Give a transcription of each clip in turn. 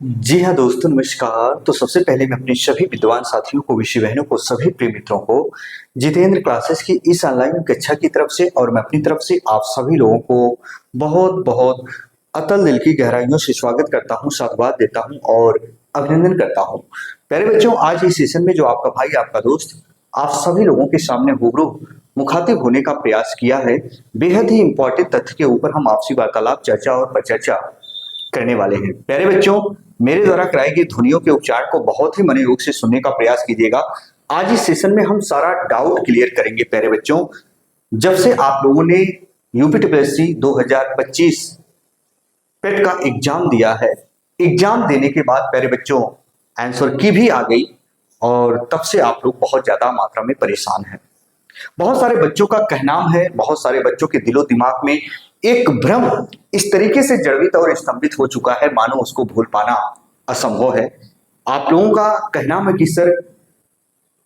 जी हाँ दोस्तों, नमस्कार। तो सबसे पहले मैं अपने सभी विद्वान साथियों को, विषय बहनों को, सभी प्रिय मित्रों को जितेंद्र क्लासेस की इस ऑनलाइन कक्षा की तरफ से और मैं अपनी तरफ से आप सभी लोगों को बहुत बहुत अतल दिल की गहराइयों से स्वागत करता हूँ, साधुवाद देता हूँ और अभिनंदन करता हूँ। प्यारे बच्चों, आज इस सेशन में जो आपका भाई, आपका दोस्त आप सभी लोगों के सामने रूबरू मुखातिब होने का प्रयास किया है, बेहद ही इंपॉर्टेंट तथ्य के ऊपर हम आपसी वार्तालाप, चर्चा और परिचर्चा करने वाले हैं। प्यारे बच्चों, मेरे द्वारा कराई गई ध्वनियों के उच्चारण को बहुत ही मनोयोग से सुनने का प्रयास कीजिएगा। आज इस सेशन में हम सारा डाउट क्लियर करेंगे। प्यारे बच्चों, जब से आप लोगों ने यूपीटीपीएससी 2025 पेट का एग्जाम दिया है, एग्जाम देने के बाद प्यारे बच्चों आंसर की भी आ गई और तब से आप लोग बहुत ज्यादा मात्रा में परेशान हैं। बहुत सारे बच्चों का कहनाम है, बहुत सारे बच्चों के दिलो दिमाग में एक भ्रम इस तरीके से जड़वित और स्तंभित हो चुका है मानो उसको भूल पाना असंभव है। आप लोगों का कहनाम है कि सर,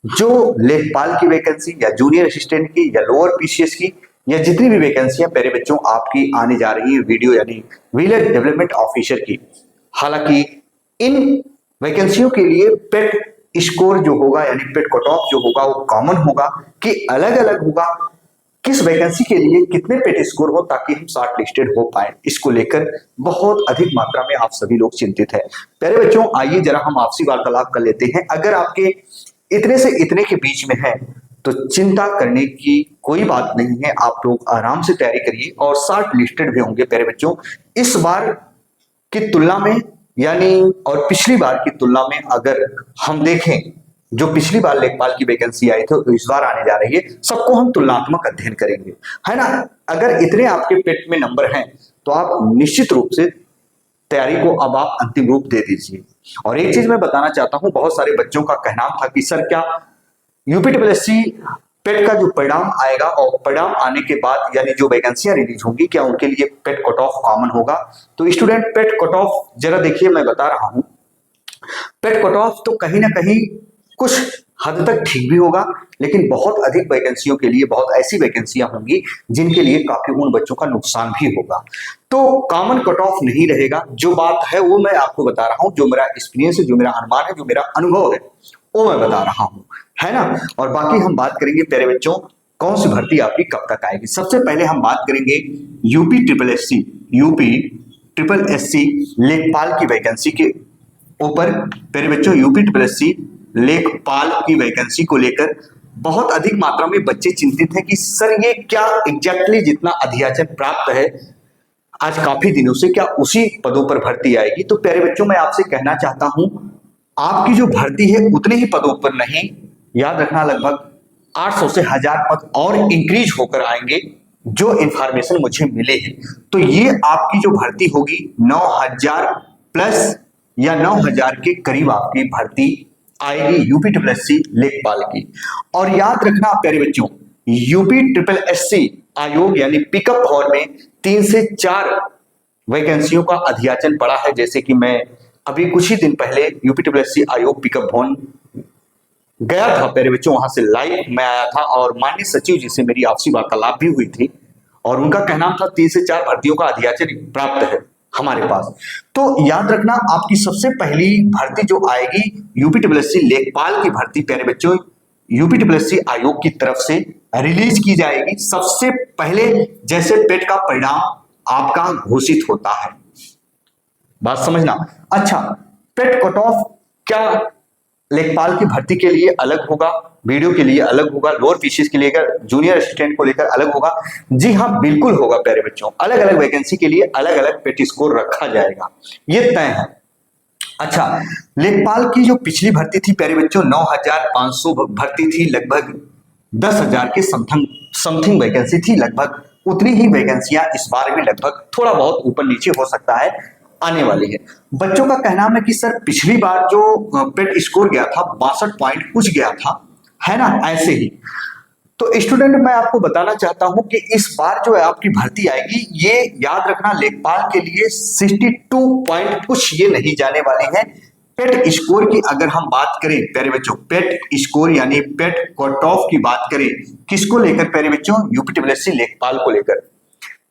जो लेखपाल की वैकेंसी या जूनियर असिस्टेंट की या लोअर पीसीएस की या जितनी भी वैकेंसियां प्यारे बच्चों आपकी आने जा रही है वीडियो यानी विलेज डेवलपमेंट ऑफिसर की, हालांकि इन वैकेंसियों के लिए पेट स्कोर जो होगा यानी पेट कट ऑफ जो होगा वो कॉमन होगा कि अलग अलग होगा, किस वैकेंसी के लिए कितने पेट स्कोर हो ताकि हम शॉर्ट लिस्टेड हो पाए, इसको लेकर बहुत अधिक मात्रा में आप सभी लोग चिंतित है। प्यारे बच्चों, आइए जरा हम आपसी वार्तालाप कर लेते हैं। अगर आपके इतने से इतने के बीच में है तो चिंता करने की कोई बात नहीं है, आप लोग आराम से तैयारी करिए और शॉर्ट लिस्टेड भी होंगे। प्यारे बच्चों, इस बार की तुलना में यानी और पिछली बार की तुलना में अगर हम देखें, जो पिछली बार लेखपाल की वैकेंसी आई थी तो इस बार आने जा रही है, सबको हम तुलनात्मक अध्ययन करेंगे, है ना। अगर इतने आपके पेट में नंबर हैं तो आप निश्चित रूप से तैयारी को अब आप अंतिम रूप दे दीजिए। और एक चीज मैं बताना चाहता हूं, बहुत सारे बच्चों का कहना था कि सर, क्या यूपीटीपीएससी पेट का जो परिणाम आएगा और परिणाम आने के बाद यानी जो वैकेंसियां रिलीज होंगी, क्या उनके लिए पेट कट ऑफ कॉमन होगा। तो स्टूडेंट, पेट कट ऑफ जरा देखिए, मैं बता रहा हूं, पेट कट ऑफ तो कहीं ना कहीं कुछ हद तक ठीक भी होगा, लेकिन बहुत अधिक वैकेंसियों के लिए बहुत ऐसी वैकेंसियां होंगी जिनके लिए काफी उन बच्चों का नुकसान भी होगा। तो कॉमन कट ऑफ नहीं रहेगा। जो बात है वो मैं आपको बता रहा हूं, जो मेरा एक्सपीरियंस है, जो मेरा अनुमान है, जो मेरा अनुभव है, वो मैं बता रहा हूं, है ना। और बाकी हम बात करेंगे प्यारे बच्चों, कौन सी भर्ती आपकी कब तक आएगी। सबसे पहले हम बात करेंगे यूपी ट्रिपल एस सी लेखपाल की वैकेंसी के ऊपर। प्यारे बच्चों, यूपीटीपीएससी लेखपाल की वैकेंसी को लेकर बहुत अधिक मात्रा में बच्चे चिंतित हैं कि सर, ये क्या एग्जैक्टली जितना अधियाचन प्राप्त है आज काफी दिनों से, क्या उसी पदों पर भर्ती आएगी। तो प्यारे बच्चों, मैं आपसे कहना चाहता हूं, आपकी जो भर्ती है उतने ही पदों पर नहीं, याद रखना लगभग 800 से 1000 पद और इंक्रीज होकर आएंगे, जो इंफॉर्मेशन मुझे मिले हैं। तो ये आपकी जो भर्ती होगी 9000 प्लस या 9000 के करीब आपकी भर्ती आएगी यूपीटीपीएससी लेखपाल की। और याद रखना प्यारे बच्चों, यूपीटीपीएससी आयोग यानी पिकअप हॉल में 3 से 4 वैकेंसियों का अधियाचन पड़ा है। जैसे कि मैं अभी कुछ ही दिन पहले यूपीटीपीएससी आयोग पिकअप भवन गया था प्यारे बच्चों, वहां से लाइव मैं आया था और माननीय सचिव जी से मेरी आपसी वार्तालाप भी हुई थी और उनका कहना था 3 से 4 भर्तियों का अधियाचन प्राप्त है हमारे पास। तो याद रखना, आपकी सबसे पहली भर्ती जो आएगी यूपीटीपीएससी लेखपाल की भर्ती प्यारे बच्चों यूपीटीपीएससी आयोग की तरफ से रिलीज की जाएगी सबसे पहले, जैसे पेट का परिणाम आपका घोषित होता है। बात समझना। अच्छा, पेट कट ऑफ क्या लेखपाल की भर्ती के लिए अलग होगा, वीडियो के लिए अलग होगा, लोअर पीसीएस के लिए जूनियर असिस्टेंट को लेकर अलग होगा? जी हाँ, बिल्कुल होगा प्यारे बच्चों। अलग अलग वैकेंसी के लिए अलग अलग पेट स्कोर रखा जाएगा, ये तय है। अच्छा, लेखपाल की जो पिछली भर्ती थी प्यारे बच्चों 9500 भर्ती थी, लगभग 10,000 के समथिंग वैकेंसी थी, लगभग उतनी ही वैकेंसियां इस बार में लगभग थोड़ा बहुत ऊपर नीचे हो सकता है आने वाली है। बच्चों का कहना है कि सर, पिछली बार जो पेट स्कोर गया था 62 पॉइंट कुछ गया था, है ना, ऐसे ही। तो स्टूडेंट, मैं आपको बताना चाहता हूं कि इस बार जो है आपकी भर्ती आएगी, ये याद रखना लेखपाल के लिए 62 पॉइंट कुछ ये नहीं जाने वाली है। पेट स्कोर की अगर हम बात करें प्यारे बच्चों, पेट स्कोर यानी पेट कट ऑफ की बात करें, किसको लेकर प्यारे बच्चों? यूपीटीपीएससी लेखपाल को लेकर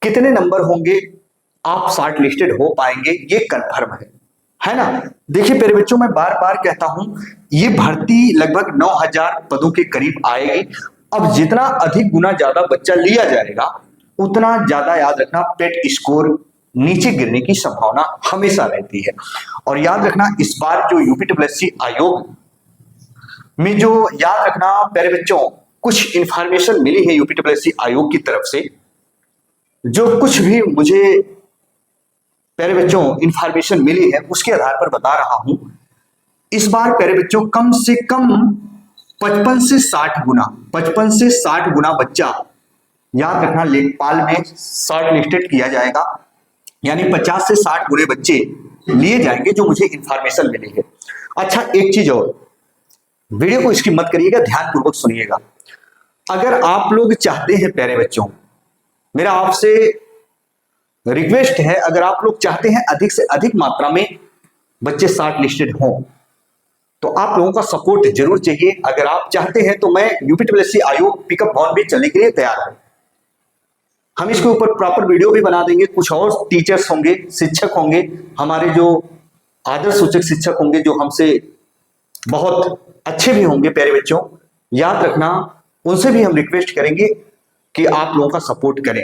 कितने नंबर होंगे आप शॉर्ट लिस्टेड हो पाएंगे, ये कंफर्म है। है ना। देखिए प्यारे बच्चों, मैं बार बार कहता हूं, ये भर्ती लगभग 9000 पदों के करीब आएगी। अब जितना अधिक गुना ज्यादा बच्चा लिया जाएगा, उतना ज्यादा याद रखना पेट स्कोर नीचे गिरने की संभावना हमेशा रहती है। और याद रखना इस बार जो यूपीडब्ल्यूएससी आयोग में जो याद रखना प्यारे बच्चों कुछ इंफॉर्मेशन मिली है यूपीडब्ल्यूएससी आयोग की तरफ से, जो कुछ भी मुझे प्यारे बच्चों इंफॉर्मेशन मिली है उसके आधार पर बता रहा हूं। इस बार प्यारे बच्चों कम से कम 55 से 60 गुना बच्चा याद रखना लेखपाल में शॉर्ट लिस्टेड किया जाएगा, यानी 50 से 60 गुने बच्चे लिए जाएंगे, जो मुझे इंफॉर्मेशन मिली है। अच्छा एक चीज और, वीडियो को इसकी मत करिएगा, ध्यानपूर्वक सुनिएगा। अगर आप लोग चाहते हैं प्यारे बच्चों, मेरा आपसे रिक्वेस्ट है, अगर आप लोग चाहते हैं अधिक से अधिक मात्रा में बच्चे शॉर्ट लिस्टेड हों, तो आप लोगों का सपोर्ट जरूर चाहिए। अगर आप चाहते हैं तो मैं यूपीडब्ल्यूएससी आयोग पिकअप वैन भी चलने के लिए तैयार हूं। हम इसके ऊपर प्रॉपर वीडियो भी बना देंगे। कुछ और टीचर्स होंगे, शिक्षक होंगे, हमारे जो आदर्श सूचक शिक्षक होंगे, जो हमसे बहुत अच्छे भी होंगे प्यारे बच्चों, याद रखना उनसे भी हम रिक्वेस्ट करेंगे कि आप लोगों का सपोर्ट करें।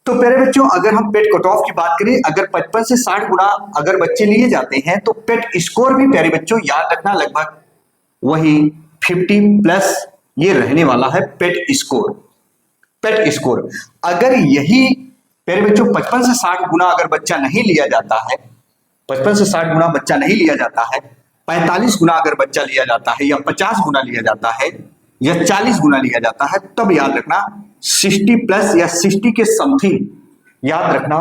तो प्यारे बच्चों, अगर हम पेट कट ऑफ की बात करें, अगर 55 से 60 गुना अगर बच्चे लिए जाते हैं तो पेट स्कोर भी प्यारे बच्चों याद रखना लगभग वही 50 प्लस ये रहने वाला है पेट स्कोर। पेट स्कोर अगर यही प्यारे बच्चों 55 से 60 गुना अगर बच्चा नहीं लिया जाता है, 55 से 60 गुना बच्चा नहीं लिया जाता है, 45 गुना अगर बच्चा लिया जाता है, या 50 गुना लिया जाता है, या 40 गुना लिया जाता है, तब याद रखना 60 प्लस या 60 के समथिंग याद रखना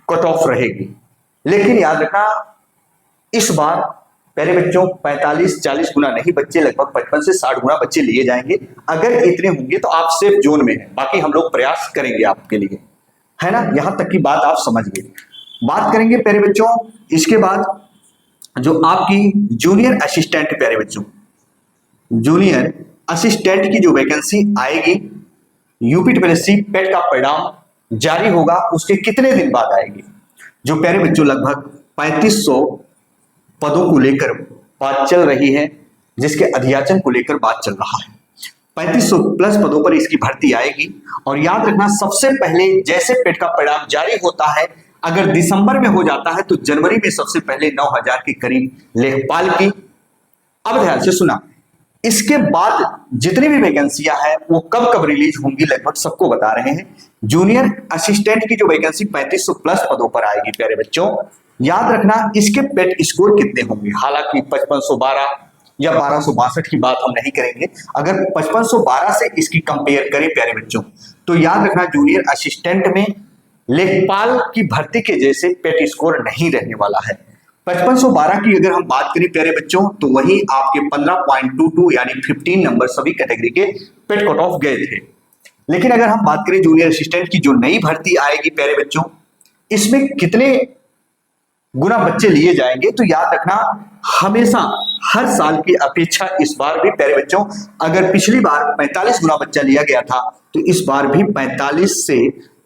कट ऑफ रहेगी। लेकिन याद रखना इस बार पहले बच्चों 45-40 गुना नहीं, बच्चे लगभग 55 से 60 गुना बच्चे लिए जाएंगे। अगर इतने होंगे तो आप सेफ जोन में हैं, बाकी हम लोग प्रयास करेंगे आपके लिए, है ना। यहां तक की बात आप समझ गए। बात करेंगे प्यारे बच्चों इसके बाद जो आपकी जूनियर असिस्टेंट, प्यारे बच्चों जूनियर असिस्टेंट की जो वैकेंसी आएगी, यूपीडब्ल्यूएससी पेट का परिणाम जारी होगा उसके कितने दिन बाद आएगी। जो प्यारे बच्चों लगभग 3500 पदों को लेकर बात चल रही है, जिसके अध्याचन को लेकर बात चल रहा है। 3500 प्लस पदों पर इसकी भर्ती आएगी। और याद रखना सबसे पहले जैसे पेट का परिणाम जारी होता है, अगर दिसंबर में हो जाता है तो जनवरी में सबसे पहले 9000 के करीब लेखपाल की। अब ध्यान से सुना, इसके बाद जितनी भी वैकेंसियां हैं वो कब कब रिलीज होंगी लगभग सबको बता रहे हैं। जूनियर असिस्टेंट की जो वैकेंसी 3500 प्लस पदों पर आएगी प्यारे बच्चों, याद रखना इसके पेट स्कोर कितने होंगे। हालांकि 5512 या 1262 की बात हम नहीं करेंगे, अगर 5512 से इसकी कंपेयर करें प्यारे बच्चों, तो याद रखना जूनियर असिस्टेंट में लेखपाल की भर्ती के जैसे पेट स्कोर नहीं रहने वाला है। 5512 की अगर हम बात करें प्यारे बच्चों, तो वही आपके 15.22 यानी 15 नंबर सभी कैटेगरी के पेट कट ऑफ गए थे। लेकिन अगर हम बात करें जूनियर असिस्टेंट की जो नई भर्ती आएगी प्यारे बच्चों, इसमें कितने गुना बच्चे लिए जाएंगे, तो याद रखना हमेशा हर साल की अपेक्षा इस बार भी प्यारे बच्चों, अगर पिछली बार 45 गुना बच्चा लिया गया था, तो इस बार भी 45 से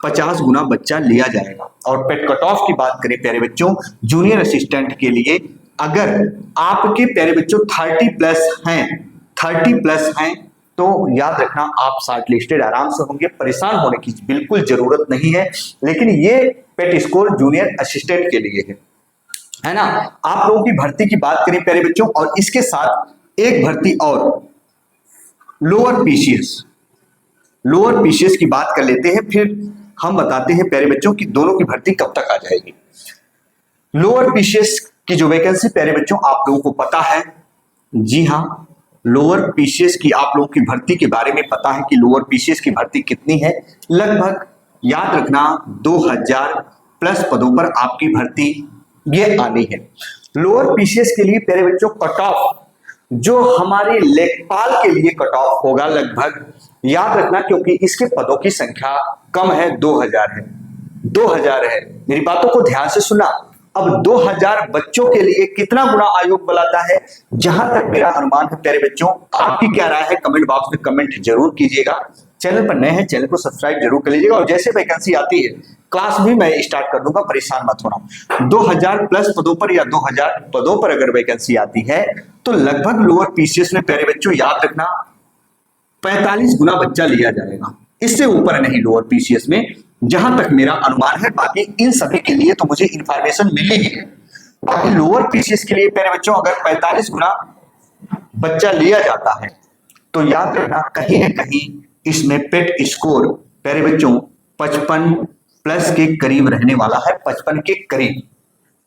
50 गुना बच्चा लिया जाएगा। और पेट कट ऑफ की बात करें प्यारे बच्चों जूनियर असिस्टेंट के लिए, अगर आपके प्यारे बच्चों 30 प्लस हैं तो याद रखना आप शॉर्ट लिस्टेड आराम से होंगे, परेशान होने की बिल्कुल जरूरत नहीं है। लेकिन ये पेट स्कोर जूनियर असिस्टेंट के लिए है ना। आप लोगों की भर्ती की बात करें प्यारे बच्चों, और इसके साथ एक भर्ती और लोअर पीसीएस की बात कर लेते हैं, फिर हम बताते हैं प्यारे बच्चों कि दोनों की भर्ती कब तक आ जाएगी। लोअर पीसीएस की जो वैकेंसी प्यारे बच्चों आप लोगों को पता है, जी हाँ, लोअर पीसीएस की आप लोगों की भर्ती के बारे में पता है कि लोअर पीसीएस की भर्ती कितनी है। लगभग याद रखना 2000 प्लस पदों पर आपकी भर्ती ये आनी है। लोअर पीसीएस के लिए प्यारे बच्चों कट ऑफ जो हमारे लेखपाल के लिए कट ऑफ होगा लगभग, याद रखना क्योंकि इसके पदों की संख्या कम है, 2000 है। मेरी बातों को ध्यान से सुना। अब 2000 बच्चों के लिए कितना गुना आयोग बुलाता है, जहां तक मेरा अनुमान है प्यारे बच्चों, आपकी क्या राय है कमेंट बॉक्स में कमेंट जरूर कीजिएगा। चैनल पर नए हैं चैनल को सब्सक्राइब जरूर कर लीजिएगा, और जैसे वैकेंसी आती है क्लास भी मैं स्टार्ट कर दूंगा, परेशान मत होना। 2000 प्लस पदों पर या 2000 पदों पर अगर वैकेंसी आती है तो लगभग लोअर पीसीएस में प्यारे बच्चों याद रखना 45 गुना बच्चा लिया जाएगा, इससे ऊपर नहीं लोअर पीसीएस में, जहां तक मेरा अनुमान है। बाकी इन सभी के लिए तो मुझे इंफॉर्मेशन मिली ही है। बाकी लोअर पीसीएस के लिए प्यारे बच्चों अगर 45 गुना बच्चा लिया जाता है तो याद रखना कहीं ना कहीं इसमें पेट स्कोर प्यारे बच्चों 55 प्लस के करीब रहने वाला है, 55 के करीब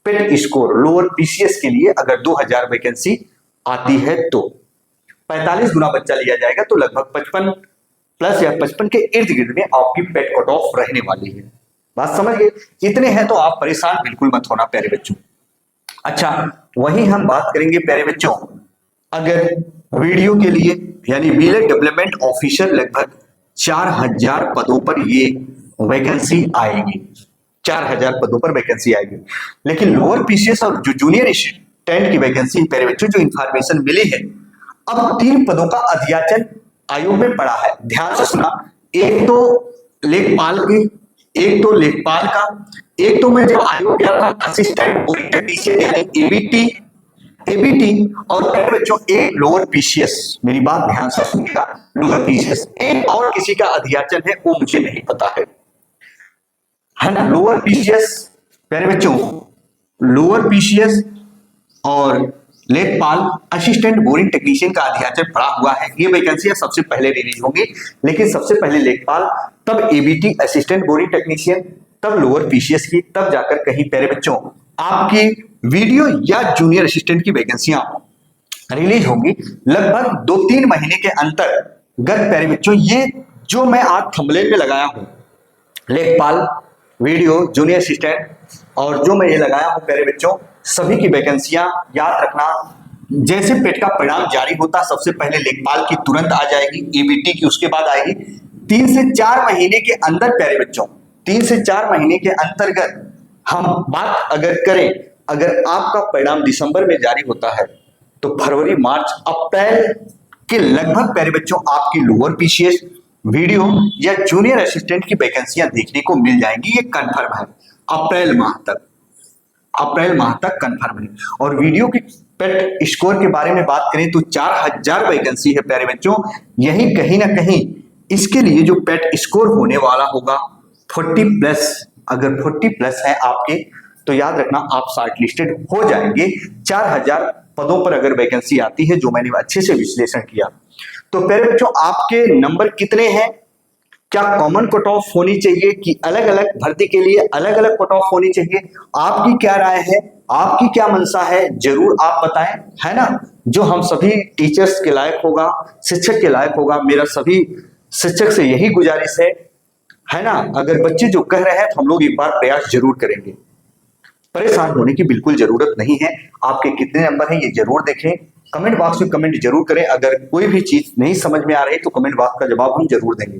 पेट स्कोर लोअर पीसीएस के लिए अगर 2000 वैकेंसी आती है तो 45 गुना बच्चा लिया जाएगा, तो लगभग 55 प्लस या 55 के इर्द गिर्द में आपकी पेट कट ऑफ रहने वाली है। बात समझ गए? इतने हैं तो आप परेशान बिल्कुल मत होना प्यारे बच्चों। अच्छा, वहीं हम बात करेंगे प्यारे बच्चों, अगर वीडियो के लिए यानी विलेज डेवलपमेंट ऑफिसर लगभग 4000 पदों पर ये वैकेंसी आएगी, 4000 पदों पर वैकेंसी आएगी। लेकिन लोअर पीसीएस और जो जूनियर असिस्टेंट की वैकेंसी प्यारे बच्चों जो इंफॉर्मेशन मिली है, अब 3 पदों का अध्याचन आयोग में पड़ा है। ध्यान से सुना, एक तो लेखपाल की, एक तो लेखपाल का, एक तो मैं जब आयोग गया था असिस्टेंट टेक्नीशियन यानी एबीटी और प्यारे बच्चों एक लोअर पीसीएस, मेरी बात ध्यान से सुनिएगा, लोअर पीसीएस एक और किसी का अध्याचन है वो मुझे नहीं पता है ना। लोअर पीसीएस प्यारे बच्चों, लोअर पीसीएस और लेखपाल असिस्टेंट बोरिंग टेक्नीशियन का अध्याचन पड़ा हुआ है। ये वैकेंसियां सबसे पहले रिलीज होंगी, लेकिन सबसे पहले लेखपाल, तब एबीटी असिस्टेंट बोरिंग टेक्नीशियन, तब लोअर पीसीएस की, तब जाकर कहीं प्यारे बच्चों आपकी वीडियो या जूनियर असिस्टेंट की वैकेंसियां रिलीज होंगी। लगभग 2-3 महीने के अंतर्गत प्यारे बच्चों ये जो मैं आज थंबनेल में लगाया हूं, लेखपाल, वीडियो, जूनियर असिस्टेंट और जो मैं ये लगाया हूं प्यारे बच्चों, सभी की वैकेंसियां याद रखना। जैसे पेट का परिणाम जारी होता सबसे पहले लेखपाल की तुरंत आ जाएगी, एबीटी की उसके बाद आएगी। 3 से 4 महीने के अंदर प्यारे बच्चों, 3 से 4 महीने के अंतर्गत हम बात अगर करें, अगर आपका परिणाम दिसंबर में जारी होता है तो फरवरी, मार्च, अप्रैल के लगभग प्यारे बच्चों आपकी लोअर पीसीएस, वीडियो या जूनियर असिस्टेंट की वैकेंसियां देखने को मिल जाएंगी। ये कंफर्म है, अप्रैल माह तक कंफर्म है। और वीडियो की पेट स्कोर के बारे में बात करें तो 4000 वैकेंसी है प्यारे बच्चों। यही कहीं ना कहीं इसके लिए जो पेट स्कोर होने वाला होगा 40 प्लस, अगर 40 प्लस है आपके तो याद रखना आप शॉर्ट लिस्टेड हो जाएंगे। 4000 पदों पर अगर वैकेंसी आती है, जो मैंने अच्छे से विश्लेषण किया, तो प्यारे बच्चों आपके नंबर कितने हैं, क्या कॉमन कट ऑफ होनी चाहिए कि अलग अलग भर्ती के लिए अलग अलग कट ऑफ होनी चाहिए, आपकी क्या राय है, आपकी क्या मंशा है, जरूर आप बताएं, है ना। जो हम सभी टीचर्स के लायक होगा, शिक्षक के लायक होगा, मेरा सभी शिक्षक से यही गुजारिश है ना। अगर बच्चे जो कह रहे हैं तो हम लोग एक बार प्रयास जरूर करेंगे। परेशान होने की बिल्कुल जरूरत नहीं है। आपके कितने नंबर हैं ये जरूर देखें, कमेंट बॉक्स में कमेंट जरूर करें। अगर कोई भी चीज नहीं समझ में आ रही तो कमेंट बॉक्स का जवाब हम जरूर देंगे।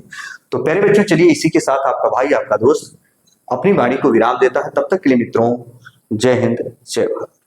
तो प्यारे बच्चों चलिए इसी के साथ आपका भाई, आपका दोस्त अपनी वाणी को विराम देता है। तब तक के लिए मित्रों, जय हिंद, जय भारत।